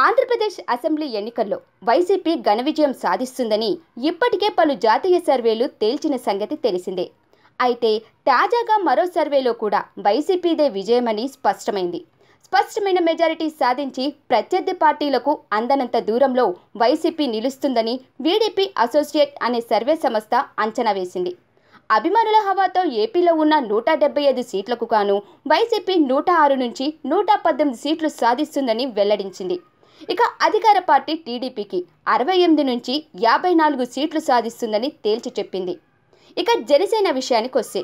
Andhra Pradesh assembly ఎన్నికల్లో YCP ఘన విజయం సాధిస్తుందని ఇప్పటికే పలు జాతీయ సర్వేలు తేల్చిన సంగతి తెలిసిందే. అయితే తాజాగా మరో సర్వేలో కూడా వైసీపీదే విజయమని స్పష్టమైంది. స్పష్టమైన మెజారిటీ సాధించి ప్రత్యర్థి పార్టీలకు అందనంత దూరంలో వైసీపీ నిలుస్తుందని వీడీపీ అసోసియేట్ అనే సర్వే సంస్థ అంచనా వేసింది. అభిమానుల హవాతో ఏపీలో ఉన్న 175 సీట్లకు గాను వైసీపీ 106 నుంచి 118 సీట్లు సాధిస్తుందని వెల్లడించింది. ఇక అధికార పార్టీ టీడీపీకి 68 నుంచి 54 సీట్లు సాధిస్తుందని తేల్చి చెప్పింది. ఇక జనసేన విషయానికి వస్తే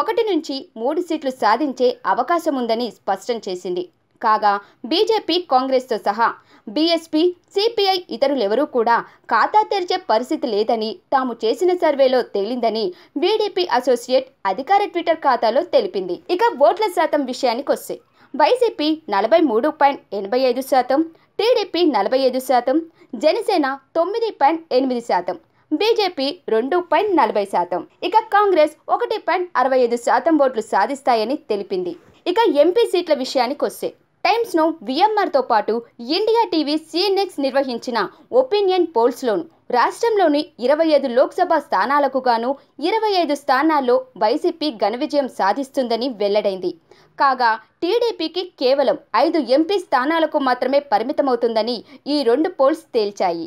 1 నుంచి 3 సీట్లు సాధించే అవకాశం ఉందని స్పష్టం చేసింది. కాగా బీజేపీ, కాంగ్రెస్తో సహా బీఎస్పీ, సిపిఐ ఇతరులెవరూ కూడా ఖాతా తెరిచే పరిస్థితి లేదని తాము చేసిన సర్వేలో తేలిందని వీడీపీ అసోసియేట్ అధికార ట్విట్టర్ ఖాతాలో తెలిపింది. ఇక ఓట్ల శాతం విషయానికి వస్తే వైసీపీ 43.85%, టీడీపీ 45%, జనసేన 9.8%, బీజేపీ 2.40%, ఇక కాంగ్రెస్ 1.65% ఓట్లు సాధిస్తాయని తెలిపింది. ఇక ఎంపీ సీట్ల విషయానికి వస్తే టైమ్స్ నౌ, విఎంఆర్తో పాటు ఇండియా టీవీ, సిఎన్ఎక్స్ నిర్వహించిన ఒపీనియన్ పోల్స్లోను రాష్ట్రంలోని 25 లోక్సభ స్థానాలకు గాను 25 స్థానాల్లో వైసీపీ ఘన విజయం సాధిస్తుందని వెల్లడైంది. కాగా టీడీపీకి కేవలం 5 ఎంపీ స్థానాలకు మాత్రమే పరిమితమవుతుందని ఈ 2 పోల్స్ తేల్చాయి.